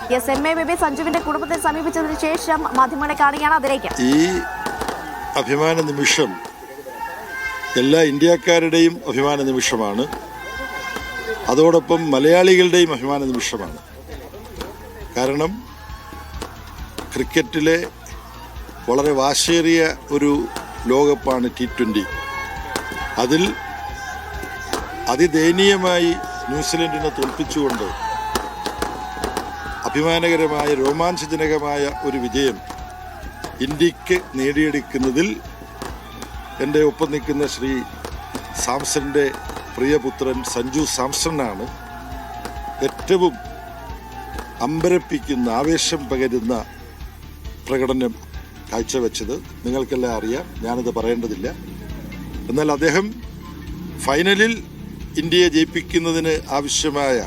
MA baby സഞ്ജുവിന്റെ കുടുംബത്തെ സമീപിച്ചതിന് ശേഷം മാധ്യമങ്ങളെ കാണുകയാണ്. അതിലേക്ക് ഈ അഭിമാന നിമിഷം എല്ലാ ഇന്ത്യക്കാരുടെയും അഭിമാന നിമിഷമാണ്. അതോടൊപ്പം മലയാളികളുടെയും അഭിമാന നിമിഷമാണ്. കാരണം ക്രിക്കറ്റിലെ വളരെ വാശേറിയ ഒരു ലോകകപ്പാണ് T20. അതിൽ അതിദയനീയമായി ന്യൂസിലൻഡിനെ തോൽപ്പിച്ചുകൊണ്ട് അഭിമാനകരമായ രോമാഞ്ചജനകമായ ഒരു വിജയം ഇന്ത്യക്ക് നേടിയെടുക്കുന്നതിൽ എൻ്റെ ഒപ്പം നിൽക്കുന്ന ശ്രീ സാംസന്റെ പ്രിയപുത്രൻ സഞ്ജു സാംസണാണ് ഏറ്റവും അമ്പരപ്പിക്കുന്ന ആവേശം പകരുന്ന പ്രകടനം കാഴ്ചവെച്ചത്. നിങ്ങൾക്കെല്ലാം അറിയാം, ഞാനത് പറയേണ്ടതില്ല. എന്നാൽ അദ്ദേഹം ഫൈനലിൽ ഇന്ത്യയെ ജയിപ്പിക്കുന്നതിന് ആവശ്യമായ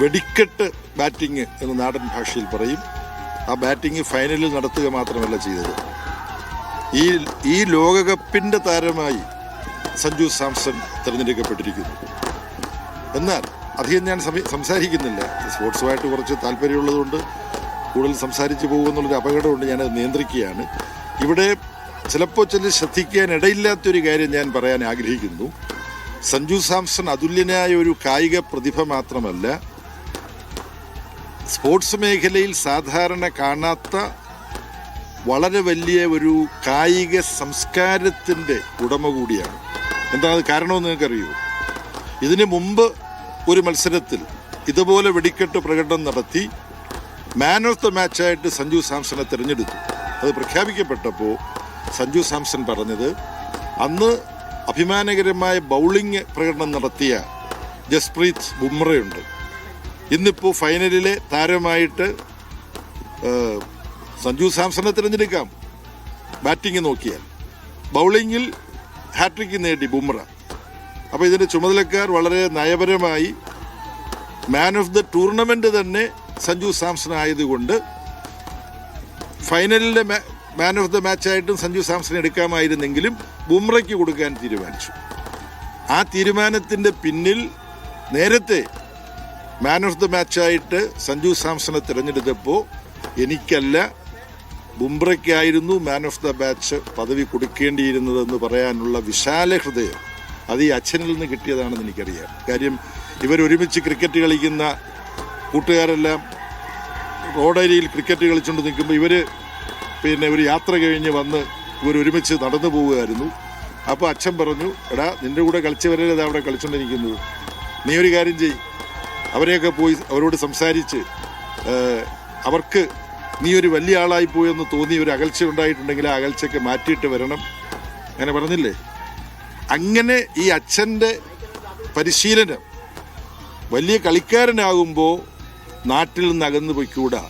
വെടിക്കെട്ട് ബാറ്റിംഗ് എന്ന് നാടൻ ഭാഷയിൽ പറയും. ആ ബാറ്റിംഗ് ഫൈനലിൽ നടത്തുക മാത്രമല്ല ചെയ്തത്. ഈ ലോകകപ്പിൻ്റെ താരമായി സഞ്ജു സാംസൺ തിരഞ്ഞെടുക്കപ്പെട്ടിരിക്കുന്നു. എന്നാൽ അധികം ഞാൻ സംസാരിക്കുന്നില്ല. സ്പോർട്സുമായിട്ട് കുറച്ച് താല്പര്യമുള്ളതുകൊണ്ട് കൂടുതൽ സംസാരിച്ചു പോകുമെന്നുള്ളൊരു അപകടമുണ്ട്. ഞാനത് നിയന്ത്രിക്കുകയാണ്. ഇവിടെ ചിലപ്പോൾ ശ്രദ്ധിക്കാൻ ഇടയില്ലാത്തൊരു കാര്യം ഞാൻ പറയാൻ ആഗ്രഹിക്കുന്നു. സഞ്ജു സാംസൺ അതുല്യനായ ഒരു കായിക പ്രതിഭ മാത്രമല്ല, സ്പോർട്സ് മേഖലയിൽ സാധാരണ കാണാത്ത വളരെ വലിയ ഒരു കായിക സംസ്കാരത്തിൻ്റെ ഉടമ കൂടിയാണ്. എന്താണ് കാരണമെന്ന് നിങ്ങൾക്കറിയൂ? ഇതിനു മുമ്പ് ഒരു മത്സരത്തിൽ ഇതുപോലെ വെടിക്കെട്ട് പ്രകടനം നടത്തി മാൻ ഓഫ് ദ മാച്ചായിട്ട് സഞ്ജു സാംസണെ തിരഞ്ഞെടുത്തു. അത് പ്രഖ്യാപിക്കപ്പെട്ടപ്പോൾ സഞ്ജു സാംസൺ പറഞ്ഞത്, അന്ന് അഭിമാനകരമായ ബൗളിംഗ് പ്രകടനം നടത്തിയ ജസ്പ്രീത് ബുംറയുണ്ട്, ഇന്നിപ്പോൾ ഫൈനലിലെ താരമായിട്ട് സഞ്ജു സാംസണെ തിരഞ്ഞെടുക്കാം. ബാറ്റിംഗ് നോക്കിയാൽ ബൗളിങ്ങിൽ ഹാട്രിക്ക് നേടി ബുംറ. അപ്പോൾ ഇതിൻ്റെ ചുമതലക്കാർ വളരെ നയപരമായി മാൻ ഓഫ് ദ ടൂർണമെന്റ് തന്നെ സഞ്ജു സാംസൺ ആയതുകൊണ്ട് ഫൈനലിലെ മാൻ ഓഫ് ദ മാച്ചായിട്ടും സഞ്ജു സാംസൺ എടുക്കാമായിരുന്നെങ്കിലും ബുംറയ്ക്ക് കൊടുക്കാൻ തീരുമാനിച്ചു. ആ തീരുമാനത്തിൻ്റെ പിന്നിൽ നേരത്തെ മാൻ ഓഫ് ദ മാച്ചായിട്ട് സഞ്ജു സാംസണെ തിരഞ്ഞെടുത്തപ്പോൾ എനിക്കല്ല ബുംറയ്ക്കായിരുന്നു മാൻ ഓഫ് ദ മാച്ച് പദവി കൊടുക്കേണ്ടിയിരുന്നതെന്ന് പറയാനുള്ള വിശാല ഹൃദയം അത് ഈ അച്ഛനിൽ നിന്ന് കിട്ടിയതാണെന്ന് എനിക്കറിയാം. കാര്യം ഇവരൊരുമിച്ച് ക്രിക്കറ്റ് കളിക്കുന്ന കൂട്ടുകാരെല്ലാം റോഡരിയിൽ ക്രിക്കറ്റ് കളിച്ചുകൊണ്ട് നിൽക്കുമ്പോൾ ഇവർ ഒരു യാത്ര കഴിഞ്ഞ് വന്ന് ഇവരൊരുമിച്ച് നടന്നു പോവുകയായിരുന്നു. അപ്പോൾ അച്ഛൻ പറഞ്ഞു, എടാ നിൻ്റെ കൂടെ കളിച്ചവരല്ലേ അവിടെ കളിച്ചുകൊണ്ടിരിക്കുന്നത്, നീ ഒരു കാര്യം ചെയ്യ്, അവരെയൊക്കെ പോയി അവരോട് സംസാരിച്ച് അവർക്ക് നീ ഒരു വലിയ ആളായിപ്പോയെന്ന് തോന്നി ഒരു അകൽച്ച ഉണ്ടായിട്ടുണ്ടെങ്കിൽ ആ അകൽച്ചയ്ക്ക് മാറ്റിയിട്ട് വരണം, അങ്ങനെ പറഞ്ഞില്ലേ. അങ്ങനെ ഈ അച്ഛൻ്റെ പരിശീലനം വലിയ കളിക്കാരനാകുമ്പോൾ നാട്ടിൽ നിന്ന് അകന്നു പോയിക്കൂടാ,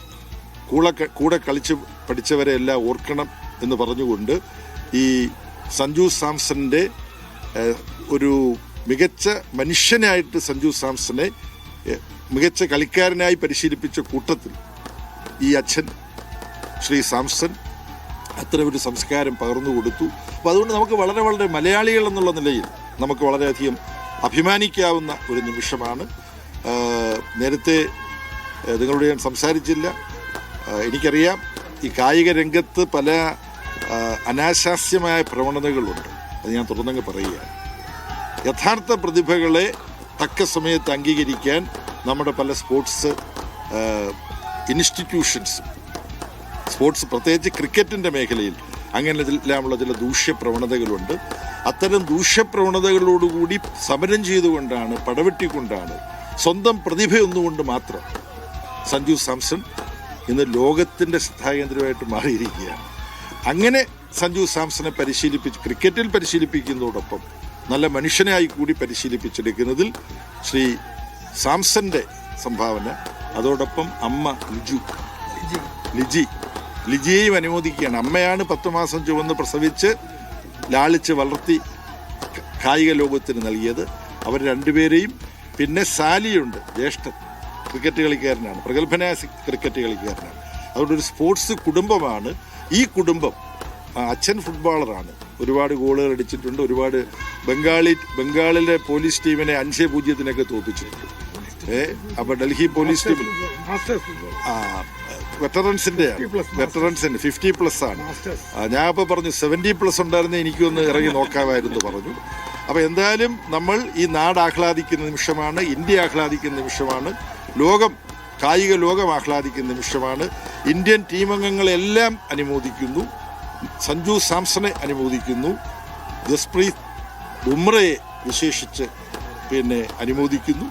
കൂടെ കളിച്ച് പഠിച്ചവരെ എല്ലാം ഓർക്കണം എന്ന് പറഞ്ഞുകൊണ്ട് ഈ സഞ്ജു സാംസന്റെ ഒരു മികച്ച മനുഷ്യനായിട്ട് സഞ്ജു സാംസനെ മികച്ച കളിക്കാരനായി പരിശീലിപ്പിച്ച കൂട്ടത്തിൽ ഈ അച്ഛൻ ശ്രീ സാംസൺ അത്തരം ഒരു സംസ്കാരം പകർന്നു കൊടുത്തു. അപ്പോൾ അതുകൊണ്ട് നമുക്ക് വളരെ വളരെ മലയാളികൾ എന്നുള്ള നിലയിൽ നമുക്ക് വളരെയധികം അഭിമാനിക്കാവുന്ന ഒരു നിമിഷമാണ്. നേരത്തെ നിങ്ങളോട് ഞാൻ സംസാരിച്ചില്ല. എനിക്കറിയാം ഈ കായിക രംഗത്ത് പല അനാശാസ്യമായ പ്രവണതകളുണ്ട്. അത് ഞാൻ തുറന്നങ്ങ് പറയുകയാണ്. യഥാർത്ഥ പ്രതിഭകളെ തക്ക സമയത്ത് അംഗീകരിക്കാൻ നമ്മുടെ പല സ്പോർട്സ് ഇൻസ്റ്റിറ്റ്യൂഷൻസ്, സ്പോർട്സ് പ്രത്യേകിച്ച് ക്രിക്കറ്റിൻ്റെ മേഖലയിൽ അങ്ങനെ എല്ലാമുള്ള ചില ദൂഷ്യപ്രവണതകളുണ്ട്. അത്തരം ദൂഷ്യപ്രവണതകളോടുകൂടി സമരം ചെയ്തുകൊണ്ടാണ്, പടവെട്ടിക്കൊണ്ടാണ്, സ്വന്തം പ്രതിഭയൊന്നുകൊണ്ട് മാത്രം സഞ്ജു സാംസൺ ഇന്ന് ലോകത്തിൻ്റെ ശ്രദ്ധാകേന്ദ്രമായിട്ട് മാറിയിരിക്കുകയാണ്. അങ്ങനെ സഞ്ജു സാംസനെ ക്രിക്കറ്റിൽ പരിശീലിപ്പിക്കുന്നതോടൊപ്പം നല്ല മനുഷ്യനായി കൂടി പരിശീലിപ്പിച്ചെടുക്കുന്നതിൽ ശ്രീ സാംസന്റെ സംഭാവന, അതോടൊപ്പം അമ്മ ലിജിയെയും അനുമോദിക്കുകയാണ്. അമ്മയാണ് 10 മാസം ചുവന്ന് പ്രസവിച്ച് ലാളിച്ച് വളർത്തി കായിക ലോകത്തിന് നൽകിയത്. അവർ രണ്ടുപേരെയും, പിന്നെ സാലിയുണ്ട്, ജ്യേഷ്ഠൻ, ക്രിക്കറ്റ് കളിക്കാരനാണ്, പ്രഗത്ഭനായ ക്രിക്കറ്റ് കളിക്കാരനാണ്. അതുകൊണ്ട് ഒരു സ്പോർട്സ് കുടുംബമാണ് ഈ കുടുംബം. അച്ഛൻ ഫുട്ബോളറാണ്, ഒരുപാട് ഗോളുകൾ അടിച്ചിട്ടുണ്ട്, ഒരുപാട് ബംഗാളിലെ പോലീസ് ടീമിനെ 5-0 തോൽപ്പിച്ചിട്ടുണ്ട്. അപ്പോൾ ഡൽഹി പോലീസ് ടീമിൽ വെറ്ററൻസിന്റെ 50+ ആണ്. ഞാൻ ഇപ്പോൾ പറഞ്ഞു 70+ ഉണ്ടായിരുന്ന എനിക്കൊന്ന് ഇറങ്ങി നോക്കാമായിരുന്നു പറഞ്ഞു. അപ്പോൾ എന്തായാലും നമ്മൾ ഈ നാട് ആഹ്ലാദിക്കുന്ന നിമിഷമാണ്, ഇന്ത്യ ആഹ്ലാദിക്കുന്ന നിമിഷമാണ്, കായിക ലോകം ആഹ്ലാദിക്കുന്ന നിമിഷമാണ്. ഇന്ത്യൻ ടീമംഗങ്ങളെല്ലാം അനുമോദിക്കുന്നു, സഞ്ജു സാംസണെ അനുമോദിക്കുന്നു, ജസ്പ്രീത് ബുംറയെ വിശേഷിച്ച് അനുമോദിക്കുന്നു.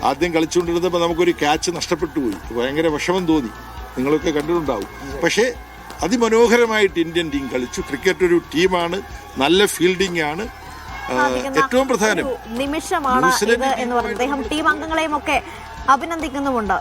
ആദ്യം കളിച്ചുകൊണ്ടിരുന്നപ്പോൾ നമുക്കൊരു ക്യാച്ച് നഷ്ടപ്പെട്ടു പോയി, ഭയങ്കര വിഷമം തോന്നി, നിങ്ങളൊക്കെ കണ്ടിട്ടുണ്ടാവും. പക്ഷേ അതിമനോഹരമായിട്ട് ഇന്ത്യൻ ടീം കളിച്ചു. ക്രിക്കറ്റ് ഒരു ടീമാണ്, നല്ല ഫീൽഡിംഗ് ആണ്. ഏറ്റവും പ്രധാനം നിമിഷമാണ് ഇത് എന്ന് പറഞ്ഞത് അദ്ദേഹം ടീം അംഗങ്ങളെയും ഒക്കെ അഭിനന്ദിക്കുന്നുമുണ്ട്.